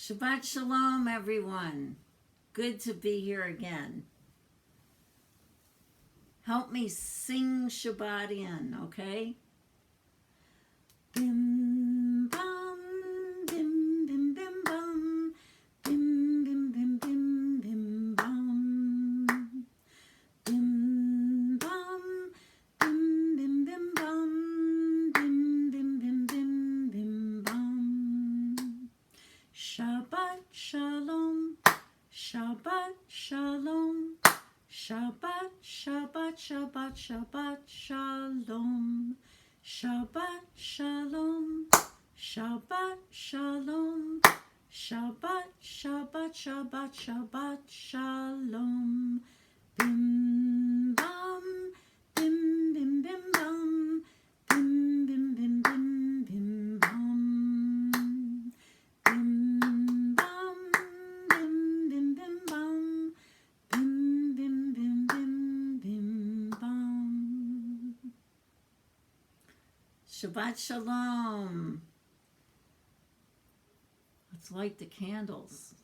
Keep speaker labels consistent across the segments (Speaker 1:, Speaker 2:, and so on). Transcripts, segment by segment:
Speaker 1: Shabbat Shalom, everyone. Good to be here again. Help me sing Shabbat in, okay? Bim bum, bim bim bim bum, bim bim bim bim bim bum, bim bum, bim bim bim bum, bim bim bim bim bim bum. Shabbat Shalom, Shabbat Shalom, Shabbat, Shabbat, Shabbat, Shabbat Shalom, Shabbat Shalom, Shabbat Shalom, Shabbat, Shabbat, Shabbat, Shabbat Shalom, bim bum, bim bim bim bum, bim bim bim bim bim bum, bim bum, bim bim bim bum, bim bim bim bim bim bum. Shabbat Shalom. Let's light the candles.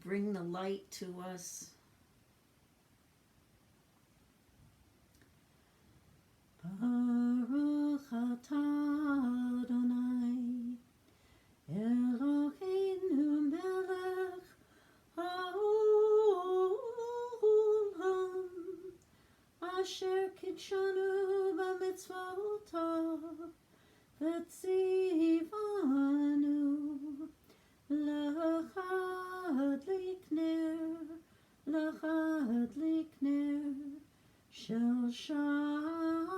Speaker 1: Bring the light to us. Baruch atah Adonai, Eloheinu melech haolam, asher kitshanu b'mitzvotav, v'tzivanu L'chad ner shel Shabbat.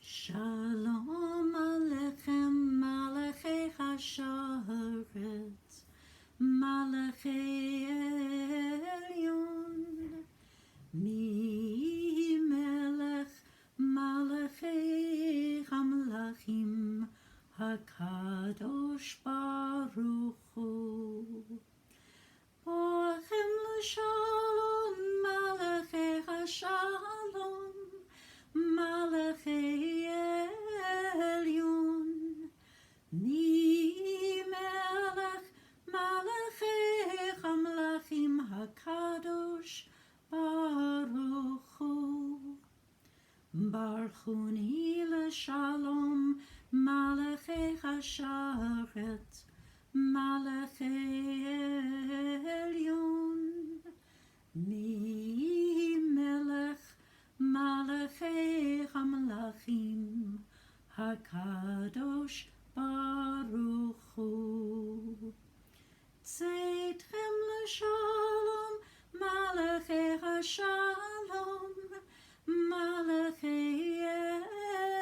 Speaker 1: Shalom Alechem Malachei Hasharetz, Malachei Elyon, Mi Melech Malachei Hamlachim HaKadosh Baruch Hu. Boachem l'shalom Malachei Hashalom, Malachei Elyon, Mi Melech Malachei Hamlachim HaKadosh Baruch Hu. Barchuni l'shalom Malachei Hasharet, Malachei Elyon, Mi Melech Malachei Hamlachim HaKadosh Baruch Hu. Tzeitrem l'shalom Malachei Hashalom, Malachei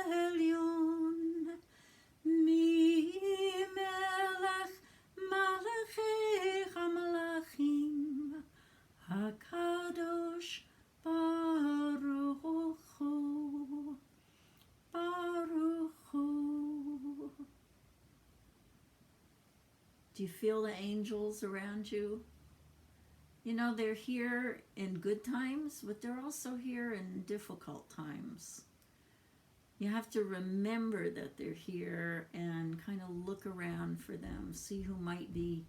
Speaker 1: Elyon, Mi Melech Malachei Hamlachim HaKadosh Baruch Hu, Baruch Hu. Do you feel the angels around you? You know, they're here in good times, but they're also here in difficult times. You have to remember that they're here and kind of look around for them, see who might be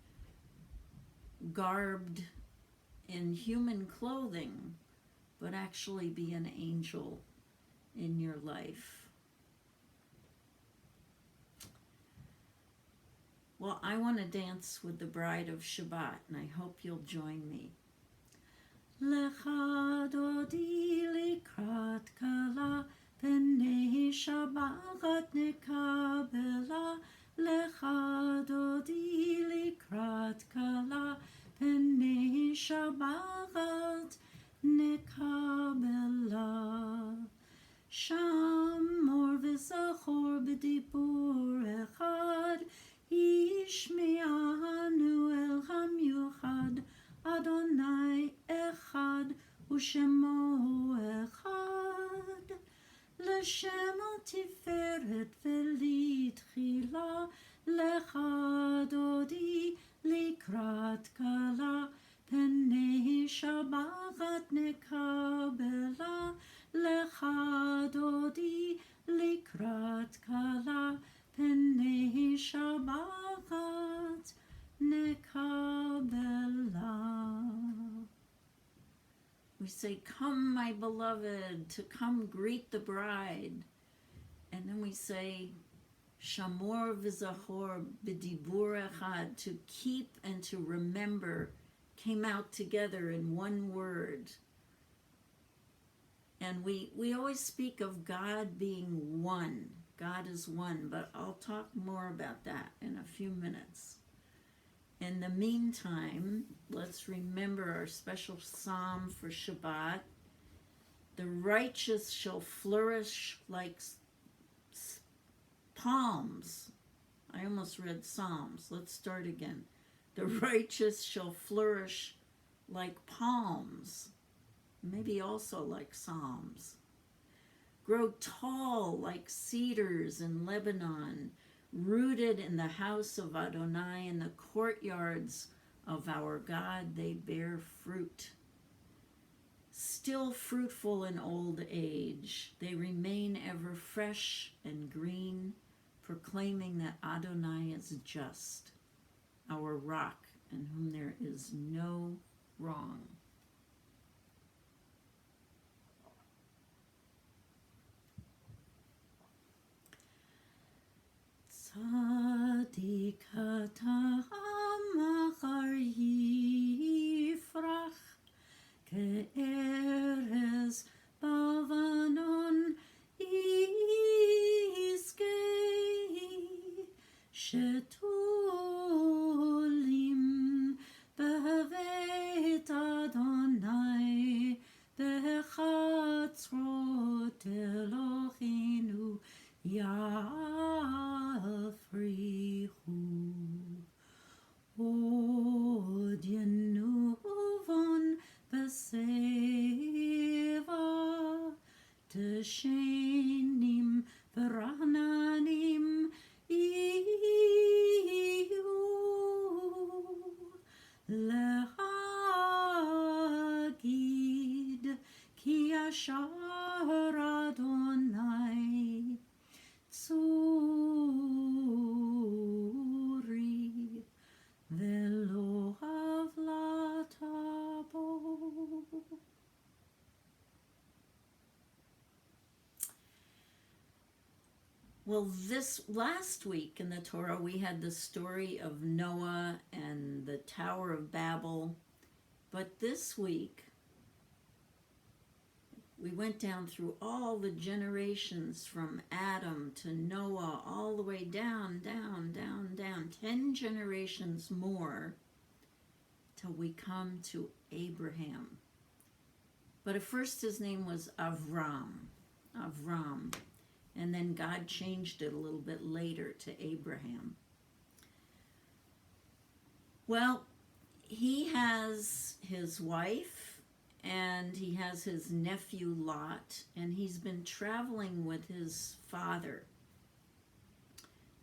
Speaker 1: garbed in human clothing, but actually be an angel in your life. Well, I want to dance with the bride of Shabbat, and I hope you'll join me. Lecha dodi likrat kala, pnei Shabbat nekabela. Lecha dodi likrat kala, pnei Shabbat nekabela. Shamor v'zachor b'dibur echad, Yishme'anu el hamiuchad say, "Come, my beloved," to come greet the bride. And then we say, "Shamor v'zachor b'dibur echad," to keep and to remember, came out together in one word. And we always speak of God being one. God is one, but I'll talk more about that in a few minutes. In the meantime, let's remember our special psalm for Shabbat. The righteous shall flourish like palms. I almost read Psalms. Let's start again. The righteous shall flourish like palms. Maybe also like Psalms. Grow tall like cedars in Lebanon, rooted in the house of Adonai, in the courtyards of our God, they bear fruit. Still fruitful in old age, they remain ever fresh and green, proclaiming that Adonai is just, our rock, in whom there is no wrong. Tzadik machar yifrach ke'erez bavanon iskei shetulim bevet Adonai bechatzrot Eloheinu Yafrihu Od Yenuvon Beseva Teshenim Verananim Iyu Lehagid Ki Yashar Adonai Tsuri velo havlatabo. Well, this last week in the Torah, we had the story of Noah and the Tower of Babel. But this week, we went down through all the generations from Adam to Noah, all the way down, 10 generations more till we come to Abraham. But at first his name was Avram. And then God changed it a little bit later to Abraham. Well, he has his wife, and he has his nephew Lot, and he's been traveling with his father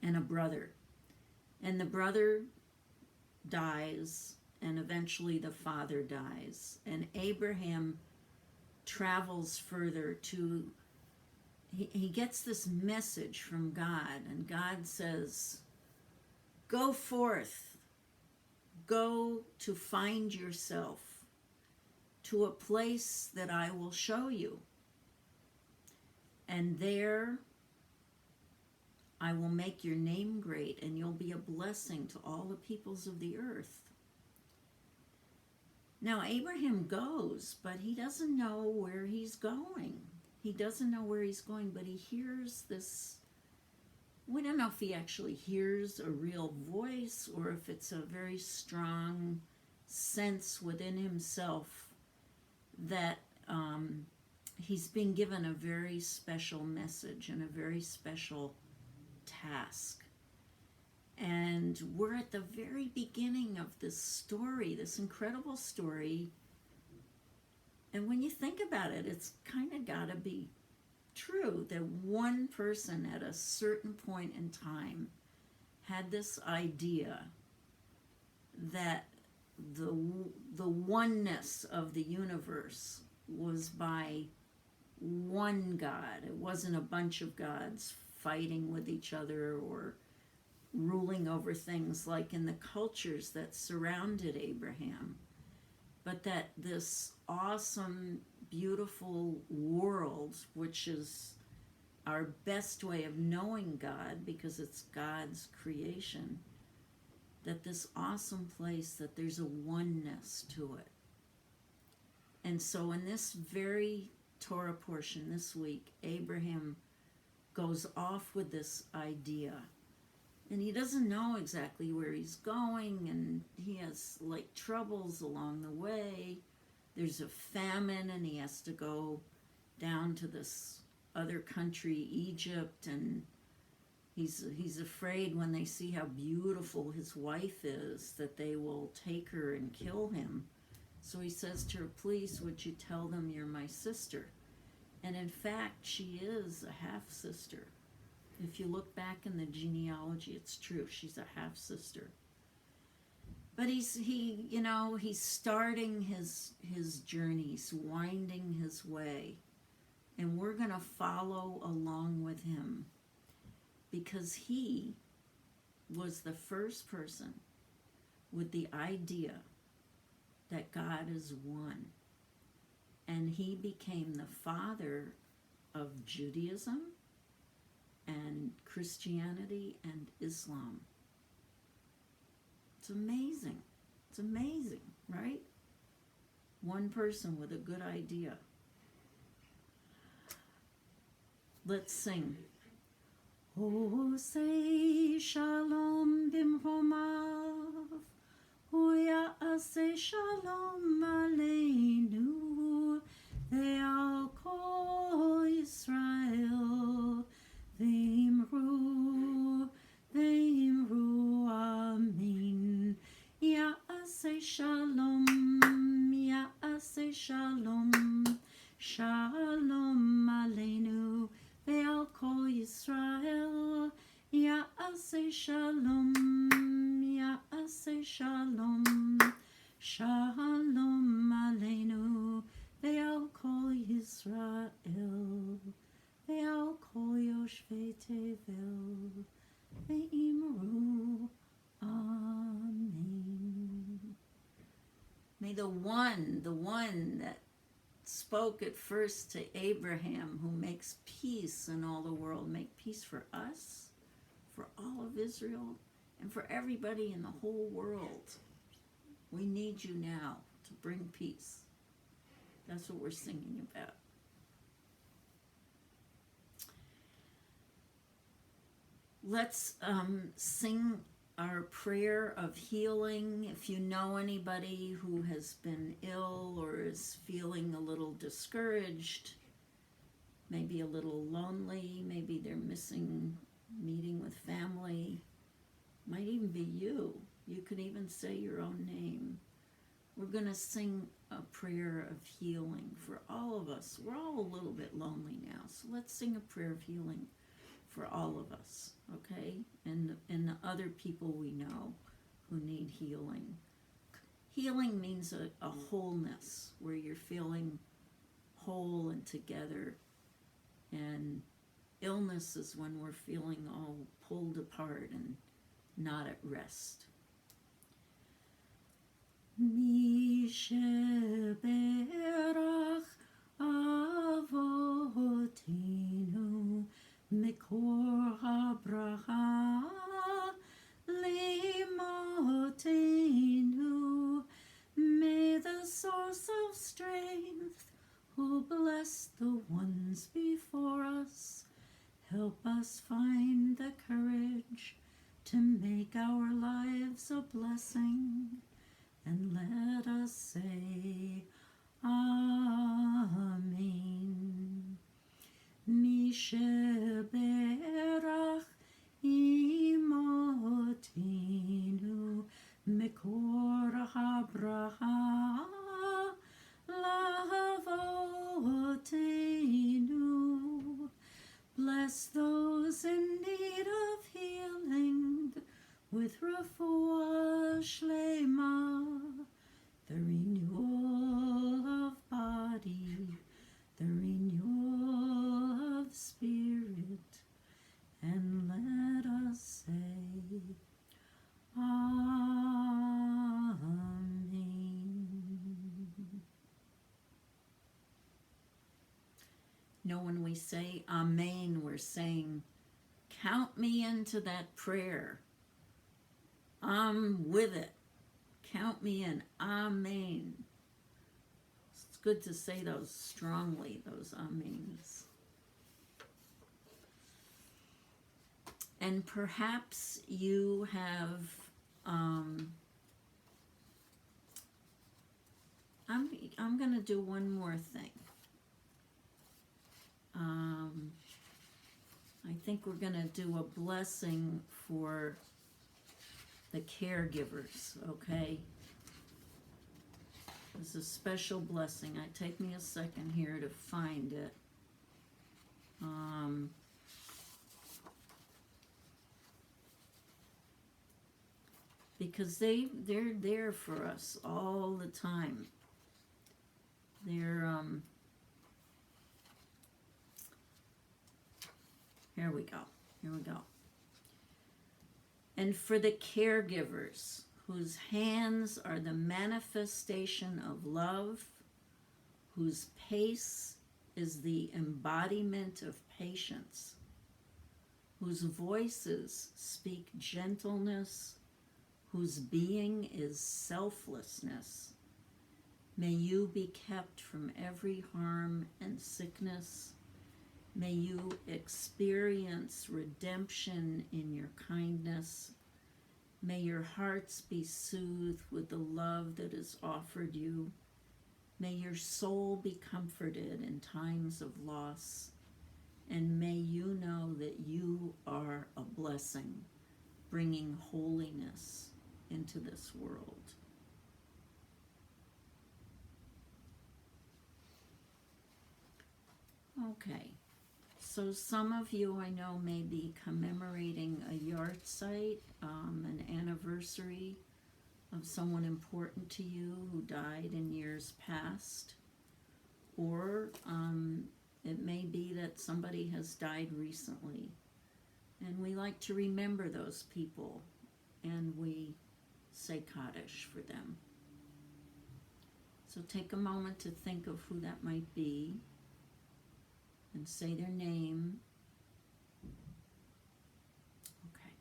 Speaker 1: and a brother. And the brother dies, and eventually the father dies. And Abraham travels further to, he gets this message from God, and God says, "Go forth, go to find yourself to a place that I will show you. And there I will make your name great, and you'll be a blessing to all the peoples of the earth." Now Abraham goes, but he doesn't know where he's going. He doesn't know where he's going, but he hears this. We don't know if he actually hears a real voice or if it's a very strong sense within himself that he's been given a very special message and a very special task. And we're at the very beginning of this story, this incredible story. And when you think about it, it's kind of got to be true that one person at a certain point in time had this idea that the oneness of the universe was by one God. It wasn't a bunch of gods fighting with each other or ruling over things like in the cultures that surrounded Abraham. but that this awesome, beautiful world, which is our best way of knowing God because it's God's creation, that this awesome place, that there's a oneness to it. And so in this very Torah portion this week, Abraham goes off with this idea. And he doesn't know exactly where he's going, and he has like troubles along the way. There's a famine, and he has to go down to this other country, Egypt, and he's afraid when they see how beautiful his wife is that they will take her and kill him. So he says to her, please, would you tell them you're my sister? And in fact, she is a half-sister. If you look back in the genealogy, it's true. She's a half-sister. But he's starting his journey. He's winding his way. And we're going to follow along with him because he was the first person with the idea that God is one. And he became the father of Judaism and Christianity and Islam. It's amazing. It's amazing, right? One person with a good idea. Let's sing. Oh, say shalom bimromav, uya'aseh shalom aleinu, ve'al kol Yisrael, ve'imru, amen. Ya'aseh shalom, shalom aleinu, ve'al kol Yisrael, ya'aseh shalom, shalom aleinu, ve'al kol Yisrael, ve'al kol yoshvei tevel, ve'imru, amen. May the one that spoke at first to Abraham, who makes peace in all the world, make peace for us, for all of Israel, and for everybody in the whole world. We need you now to bring peace. That's what we're singing about. Let's sing our prayer of healing. If you know anybody who has been ill or is feeling a little discouraged, maybe a little lonely, maybe they're missing meeting with family, might even be you. You could even say your own name. We're going to sing a prayer of healing for all of us. We're all a little bit lonely now, so let's sing a prayer of healing for all of us, okay? And the other people we know who need healing. Healing means a wholeness, where you're feeling whole and together. And illness is when we're feeling all pulled apart and not at rest. Mi sheberach avotinu Mikor habracha limotenu. May the source of strength, who bless the ones before us, help us find the courage to make our lives a blessing, and let us say Amen. Mi sheberach imotinu mikor habracha lavotinu. Bless those in need of healing with refuah shlema, the renewal of body, the renewal of spirit, and let us say Amen. Amen, we're saying, count me into that prayer. I'm with it. Count me in. Amen. It's good to say those strongly, those amens. And perhaps you have, I'm going to do one more thing. I think we're going to do a blessing for the caregivers, okay? It's a special blessing. Take me a second here to find it. Because they're there for us all the time. They're, here we go. And for the caregivers, whose hands are the manifestation of love, whose pace is the embodiment of patience, whose voices speak gentleness, whose being is selflessness. May you be kept from every harm and sickness. May you experience redemption in your kindness. May your hearts be soothed with the love that is offered you. May your soul be comforted in times of loss. And may you know that you are a blessing, bringing holiness into this world. Okay, so some of you I know may be commemorating a yahrzeit, an anniversary of someone important to you who died in years past, or it may be that somebody has died recently, and we like to remember those people, and we say Kaddish for them. So take a moment to think of who that might be, and say their name. Okay.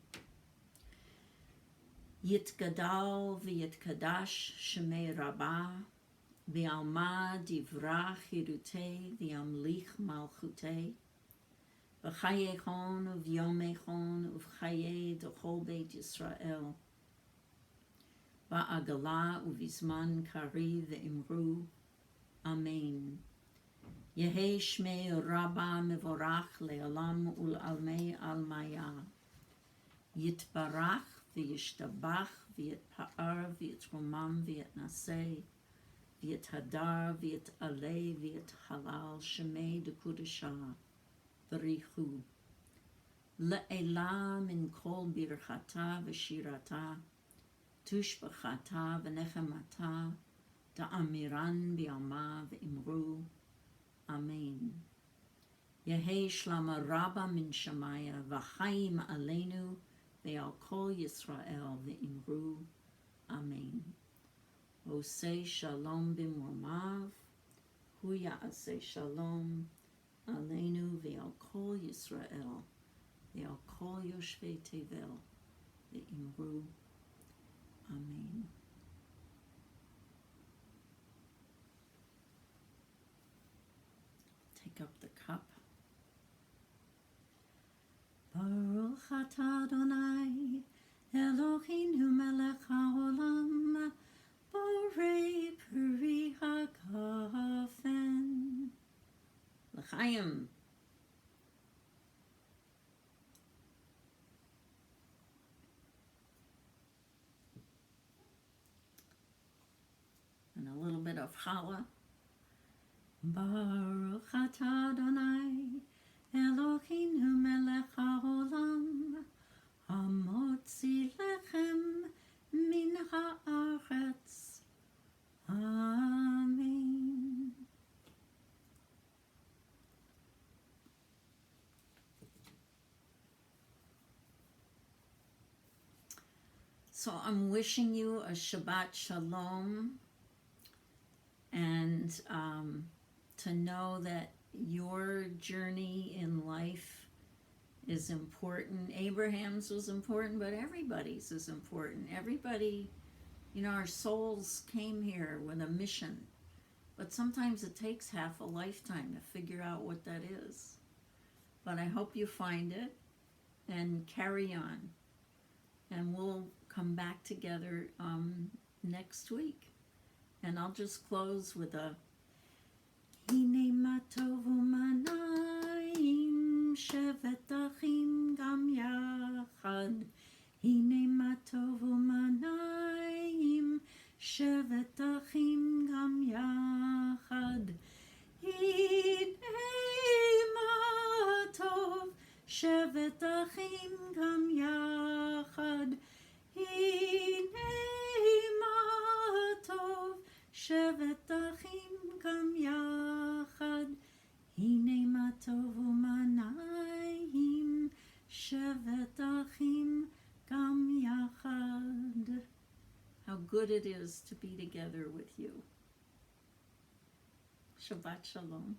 Speaker 1: Yitgadal v'yitkadash shemei Rabbah v'alma divrach hirutei v'amlich malchutei v'chayechon uv'yomechon uv'chayei d'chol beit Yisrael ba'agala uv'izman kari v'imru. Amen. Yehi Shmei Rabba Mevorach Le'olam Ul'almei Almaya. Yitbarach v'yishtabach v'yitpa'ar v'yitromam v'yitnaseh v'yithadar v'yitaleh v'yithalal Shmei D'Kudesha V'richu. Le'ela min kol birchata v'shirata tushbachata v'nechemata ta'amiran b'yama v'imru. Amen. Yehi Shlama Rabba min Shamaya v'chaim aleinu ve'al kol Yisrael ve'imru. Amen. Osei shalom b'mormav, hu ya'aseh shalom aleinu ve'al kol Yisrael ve'al kol yoshvei tevel ve'imru. Amen. Up the cup. Baruch atah Adonai Eloheinu melech haolam borei peri hagafen. L'chaim. And a little bit of challah. Baruch atah Adonai Eloheinu melech haolam hamotzi lechem min haaretz. Amen. So I'm wishing you a Shabbat Shalom, and to know that your journey in life is important. Abraham's was important, but everybody's is important. Everybody, our souls came here with a mission, but sometimes it takes half a lifetime to figure out what that is. But I hope you find it and carry on. And we'll come back together next week. And I'll just close with a Hine ma tov u'manayim shevet achim gam yachad. Hine ma tov u'manayim shevet achim gam yachad. Hine ma tov shevet achim gam yachad. Hine ma tov shevet achim gam yachad. Hine ma tov u'manayim shevet achim gam yachad. How good it is to be together with you. Shabbat Shalom.